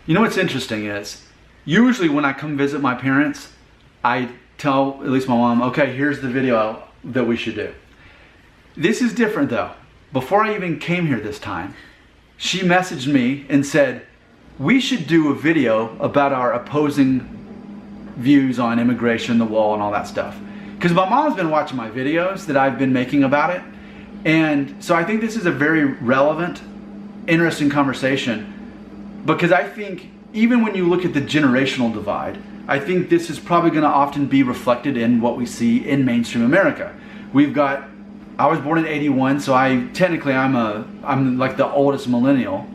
You know what's interesting is, usually when I come visit my parents, I tell at least my mom, okay, here's the video that we should do. This is different though. Before I even came here this time, she messaged me and said, we should do a video about our opposing views on immigration, the wall, and all that stuff. Because my mom's been watching my videos that I've been making about it. And so I think this is a very relevant, interesting conversation, because I think even when you look at the generational divide, I think this is probably going to often be reflected in what we see in mainstream America. I was born in '81, so I'm like the oldest millennial,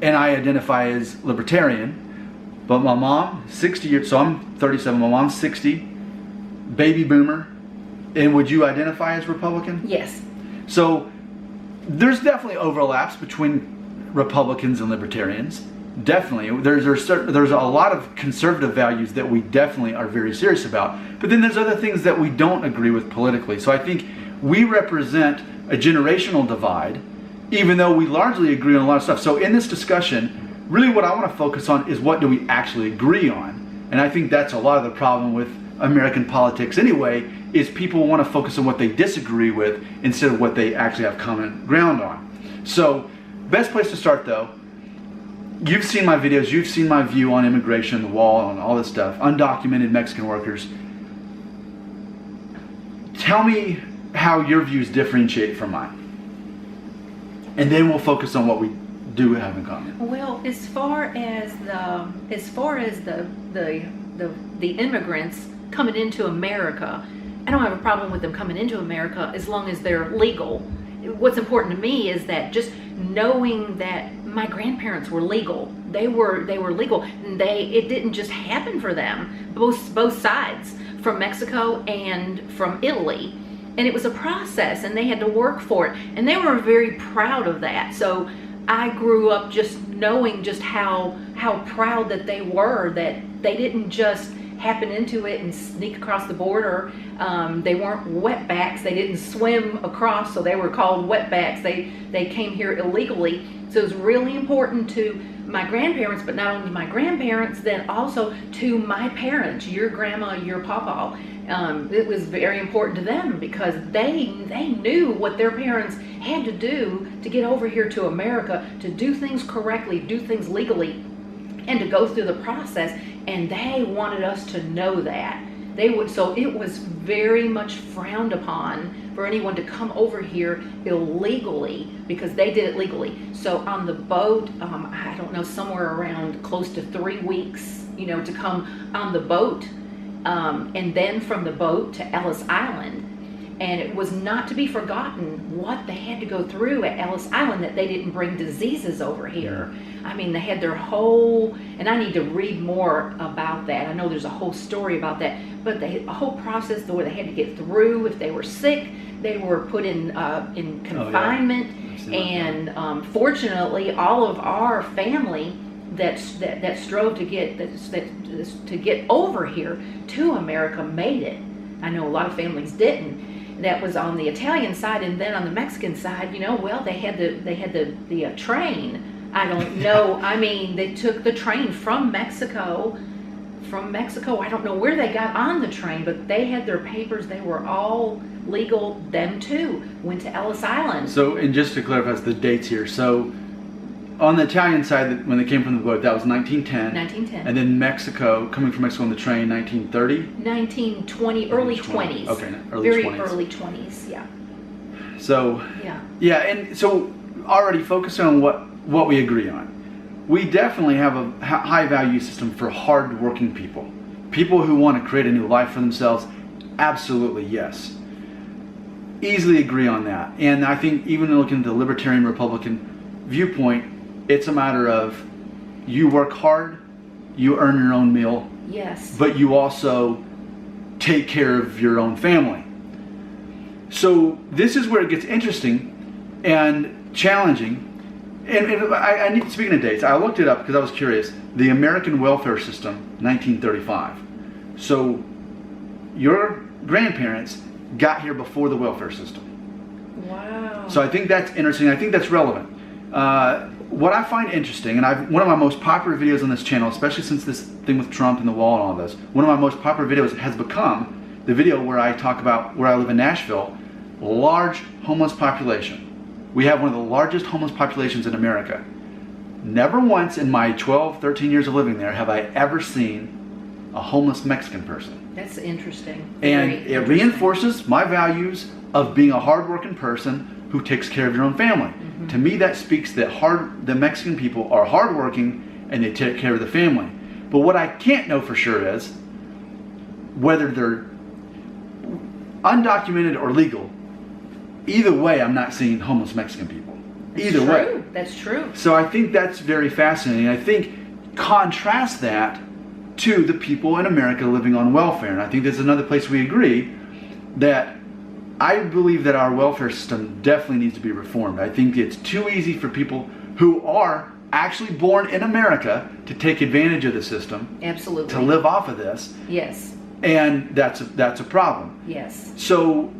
and I identify as libertarian. But my mom, 60 years, so I'm 37, my mom's 60, baby boomer. And would you identify as Republican? Yes. So there's definitely overlaps between Republicans and libertarians. Definitely. There's a lot of conservative values that we definitely are very serious about. But then there's other things that we don't agree with politically. So I think we represent a generational divide, even though we largely agree on a lot of stuff. So in this discussion, really what I want to focus on is what do we actually agree on. And I think that's a lot of the problem with American politics anyway, is people want to focus on what they disagree with instead of what they actually have common ground on. So best place to start though, you've seen my videos, you've seen my view on immigration, the wall, and all this stuff, undocumented Mexican workers. Tell me how your views differentiate from mine. And then we'll focus on what we do have in common. Well, as far as the immigrants coming into America, I don't have a problem with them coming into America as long as they're legal. What's important to me is that just knowing that my grandparents were legal. They were legal. And it didn't just happen for them. Both sides, from Mexico and from Italy. And it was a process, and they had to work for it. And they were very proud of that. So I grew up just knowing just how proud that they were, that they didn't just happen into it and sneak across the border. They weren't wetbacks. They didn't swim across, so they were called wetbacks. They came here illegally. So it was really important to my grandparents, but not only my grandparents, then also to my parents, your grandma, your papa. It was very important to them because they knew what their parents had to do to get over here to America, to do things correctly, do things legally, and to go through the process. And they wanted us to know that. So it was very much frowned upon for anyone to come over here illegally, because they did it legally. So on the boat, I don't know, somewhere around close to 3 weeks, to come on the boat, and then from the boat to Ellis Island. And it was not to be forgotten what they had to go through at Ellis Island, that they didn't bring diseases over here. I mean, they had their whole, and I need to read more about that. I know there's a whole story about that, but a whole process where they had to get through. If they were sick, they were put in confinement. Oh, yeah. And fortunately, all of our family that strove to get over here to America made it. I know a lot of families didn't. That was on the Italian side, and then on the Mexican side, well, they had the train. I don't know. I mean, they took the train from Mexico. I don't know where they got on the train, but they had their papers. They were all legal. Them too went to Ellis Island. So, and just to clarify the dates here, so on the Italian side, when they came from the boat, that was 1910. 1910. And then coming from Mexico on the train, 1930? 1920, early 20s. Okay, Very early 20s, yeah. So, yeah, and so already focusing on what we agree on. We definitely have a high value system for hard-working people. People who want to create a new life for themselves, absolutely yes. Easily agree on that. And I think even looking at the Libertarian Republican viewpoint, it's a matter of you work hard, you earn your own meal, yes, but you also take care of your own family. So this is where it gets interesting and challenging. And I need, speaking of dates, I looked it up because I was curious. The American welfare system, 1935. So your grandparents got here before the welfare system. Wow. So I think that's interesting. I think that's relevant. what I find interesting, and one of my most popular videos on this channel, especially since this thing with Trump and the wall and all this, one of my most popular videos has become the video where I talk about where I live in Nashville, large homeless population. We have one of the largest homeless populations in America. Never once in my 12, 13 years of living there have I ever seen a homeless Mexican person. That's interesting. And it reinforces my values of being a hardworking person who takes care of your own family. To me, that speaks that the Mexican people are hardworking and they take care of the family. But what I can't know for sure is whether they're undocumented or legal. Either way, I'm not seeing homeless Mexican people. Either way. That's true. So I think that's very fascinating. I think contrast that to the people in America living on welfare. And I think there's another place we agree that I believe that our welfare system definitely needs to be reformed. I think it's too easy for people who are actually born in America to take advantage of the system. Absolutely. To live off of this. Yes. And that's a problem. Yes. So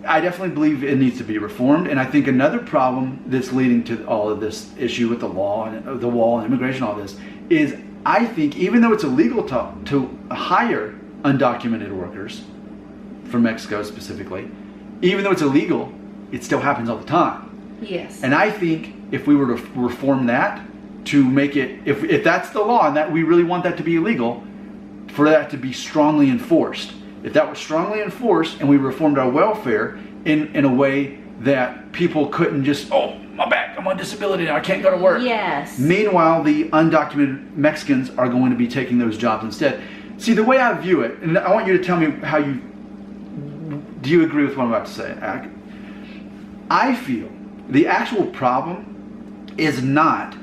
I definitely believe it needs to be reformed. And I think another problem that's leading to all of this issue with the law and the wall and immigration, all this, is I think even though it's illegal to hire undocumented workers, from Mexico specifically, even though it's illegal, it still happens all the time. Yes. And I think if we were to reform that to make it, if that's the law and that we really want that to be illegal, for that to be strongly enforced. If that was strongly enforced and we reformed our welfare in a way that people couldn't just, oh, my back, I'm on disability now, I can't go to work. Yes. Meanwhile, the undocumented Mexicans are going to be taking those jobs instead. See, the way I view it, and I want you to tell me do you agree with what I'm about to say? I feel the actual problem is not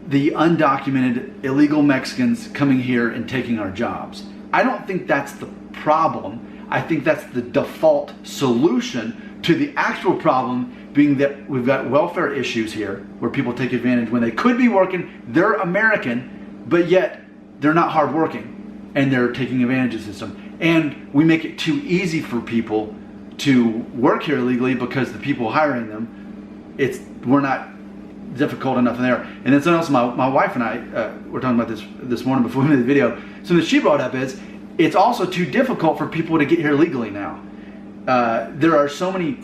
the undocumented illegal Mexicans coming here and taking our jobs. I don't think that's the problem. I think that's the default solution to the actual problem being that we've got welfare issues here where people take advantage when they could be working, they're American, but yet they're not hardworking and they're taking advantage of the system. And we make it too easy for people to work here illegally because the people hiring them, we're not difficult enough in there. And then something else my wife and I were talking about this morning before we made the video. Something that she brought up is it's also too difficult for people to get here legally now. There are so many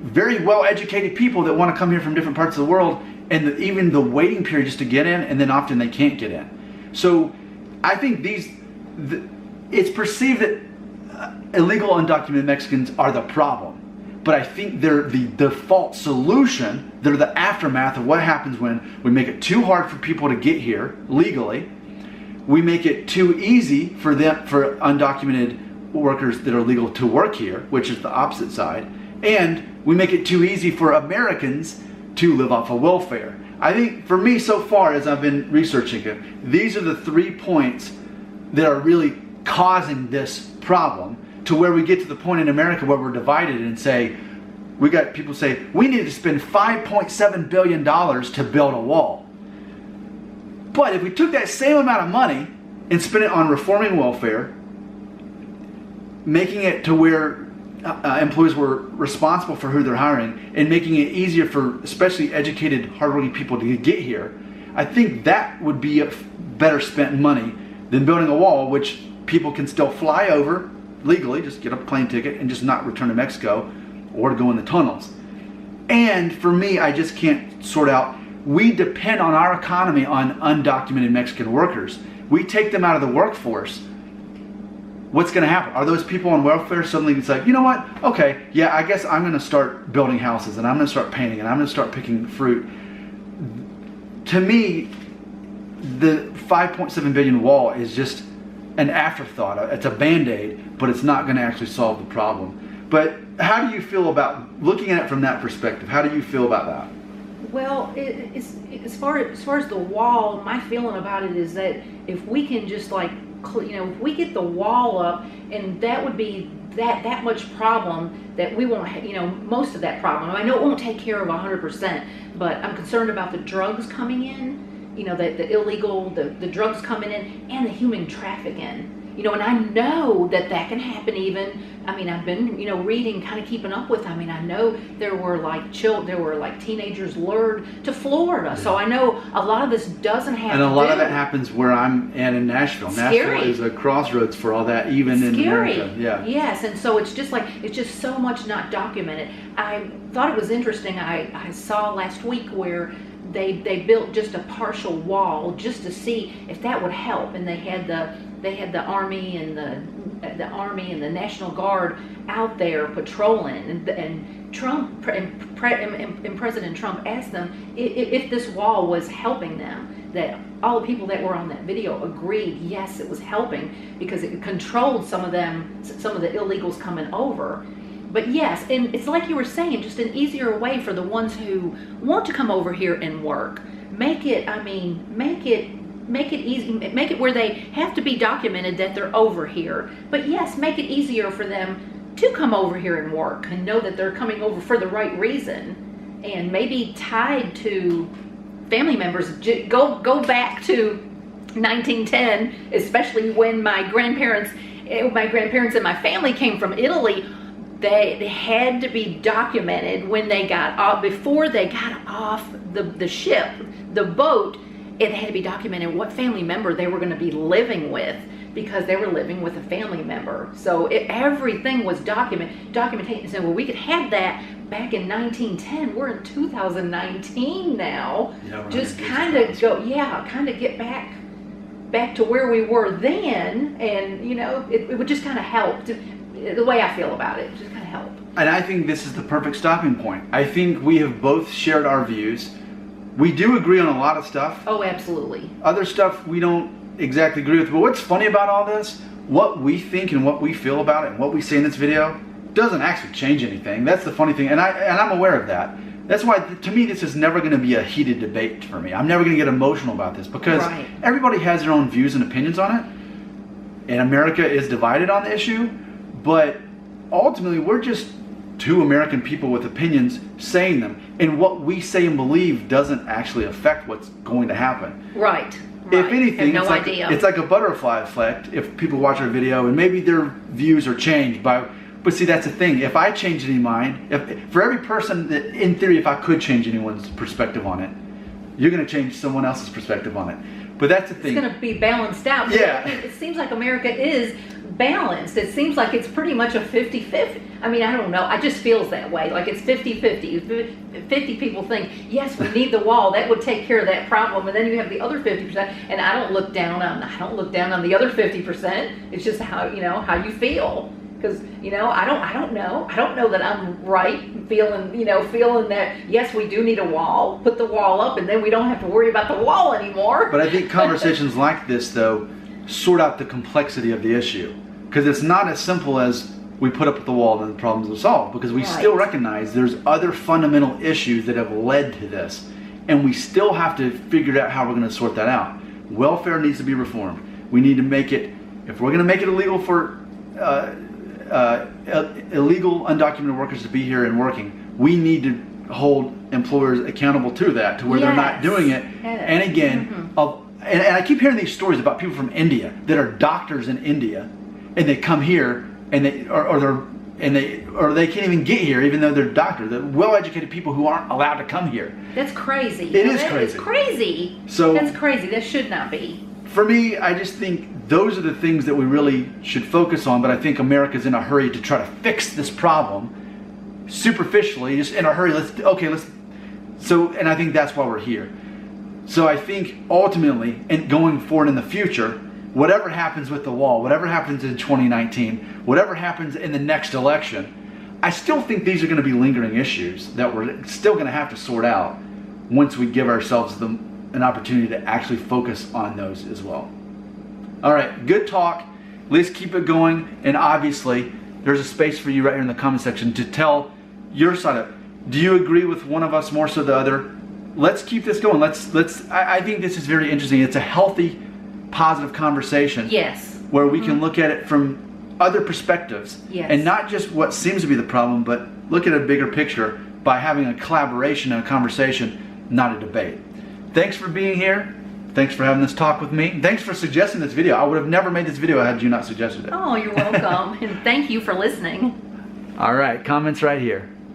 very well-educated people that want to come here from different parts of the world, and even the waiting period just to get in, and then often they can't get in. So I think it's perceived that illegal undocumented Mexicans are the problem, but I think they're the default solution. They're the aftermath of what happens when we make it too hard for people to get here legally. We make it too easy for undocumented workers that are legal to work here, which is the opposite side, and we make it too easy for Americans to live off of welfare. I think for me so far, as I've been researching it, these are the 3 points that are really causing this problem, to where we get to the point in America where we're divided and say, we got people say, we need to spend $5.7 billion to build a wall. But if we took that same amount of money and spent it on reforming welfare, making it to where employees were responsible for who they're hiring, and making it easier for especially educated, hardworking people to get here, I think that would be a better spent money than building a wall, which people can still fly over legally, just get a plane ticket and just not return to Mexico or to go in the tunnels. And for me, I just can't sort out, we depend on our economy on undocumented Mexican workers. We take them out of the workforce. What's going to happen? Are those people on welfare suddenly it's like, you know what? Okay, yeah, I guess I'm going to start building houses and I'm going to start painting and I'm going to start picking fruit. To me, the 5.7 billion wall is just an afterthought. It's a band-aid, but it's not going to actually solve the problem. But how do you feel about looking at it from that perspective? How do you feel about that? Well, as far as the wall, my feeling about it is that if we can just if we get the wall up, and that would be that much problem that we won't, most of that problem. I know it won't take care of 100%, but I'm concerned about the drugs coming in, the illegal, the drugs coming in, and the human trafficking. You know, and I know that that can happen even, I mean, I've been, you know, reading, kind of keeping up with, I mean, I know there were like teenagers lured to Florida. So I know a lot of this doesn't happen. And a lot of that happens where I'm at in Nashville. Scary. Nashville is a crossroads for all that, even in America. Yeah. Yes, and so it's just so much not documented. I thought it was interesting. I saw last week where they built just a partial wall just to see if that would help, and they had the army and the National Guard out there patrolling, and Trump and President Trump asked them if this wall was helping them. That all the people that were on that video agreed, yes, it was helping because it controlled some of the illegals coming over. But yes, and it's like you were saying, just an easier way for the ones who want to come over here and work. Make it easy, make it where they have to be documented that they're over here. But yes, make it easier for them to come over here and work and know that they're coming over for the right reason, and maybe tied to family members. Go back to 1910, especially when my grandparents and my family came from Italy. They had to be documented when they got off, before they got off the ship, the boat. It had to be documented what family member they were going to be living with, because they were living with a family member. So everything was documentation. So we could have that back in 1910. We're in 2019 now. Yeah, just kind of get back to where we were then, and you know, it would just kind of help. The way I feel about it, just kind of help. And I think this is the perfect stopping point. I think we have both shared our views. We do agree on a lot of stuff. Oh, absolutely. Other stuff we don't exactly agree with. But what's funny about all this, what we think and what we feel about it and what we say in this video doesn't actually change anything. That's the funny thing. And I'm aware of that. That's why, to me, this is never going to be a heated debate for me. I'm never going to get emotional about this, because everybody has their own views and opinions on it. And America is divided on the issue. But ultimately, we're just two American people with opinions saying them. And what we say and believe doesn't actually affect what's going to happen. Right. If anything, it's like a butterfly effect. If people watch our video and maybe their views are changed by... But see, that's the thing. If I change any mind, for every person that, in theory, if I could change anyone's perspective on it, you're going to change someone else's perspective on it. But that's the thing. It's going to be balanced out. Yeah. It seems like America is balanced. It seems like it's pretty much a 50-50. I mean, I don't know. It just feels that way. Like it's 50-50. 50 people think, yes, we need the wall. That would take care of that problem. And then you have the other 50%. And I don't look down on the other 50%. It's just how you feel. Because, I don't know that I'm right feeling that, yes, we do need a wall, put the wall up, and then we don't have to worry about the wall anymore. But I think conversations like this, though, sort out the complexity of the issue. Because it's not as simple as we put up the wall and the problems are solved. Because we still recognize there's other fundamental issues that have led to this. And we still have to figure out how we're going to sort that out. Welfare needs to be reformed. We need to make it, if we're going to make it illegal for illegal undocumented workers to be here and working, we need to hold employers accountable to that, to where they're not doing it. And again, and I keep hearing these stories about people from India that are doctors in India, and they come here and they can't even get here, even though they're doctors. They're well-educated people who aren't allowed to come here. That's crazy. It is crazy. It's crazy. So that's crazy. That should not be. For me, I just think those are the things that we really should focus on. But I think America's in a hurry to try to fix this problem superficially, just in a hurry. And I think that's why we're here. So I think ultimately, and going forward in the future, whatever happens with the wall, whatever happens in 2019, whatever happens in the next election, I still think these are going to be lingering issues that we're still going to have to sort out once we give ourselves an opportunity to actually focus on those as well. All right, good talk. Let's keep it going. And obviously, there's a space for you right here in the comment section to tell your side of it. Do you agree with one of us more so the other? Let's keep this going. I think this is very interesting. It's a healthy, positive conversation. Yes. Where we can look at it from other perspectives. Yes. And not just what seems to be the problem, but look at a bigger picture by having a collaboration and a conversation, not a debate. Thanks for being here. Thanks for having this talk with me. Thanks for suggesting this video. I would have never made this video had you not suggested it. Oh, you're welcome. And thank you for listening. All right, comments right here.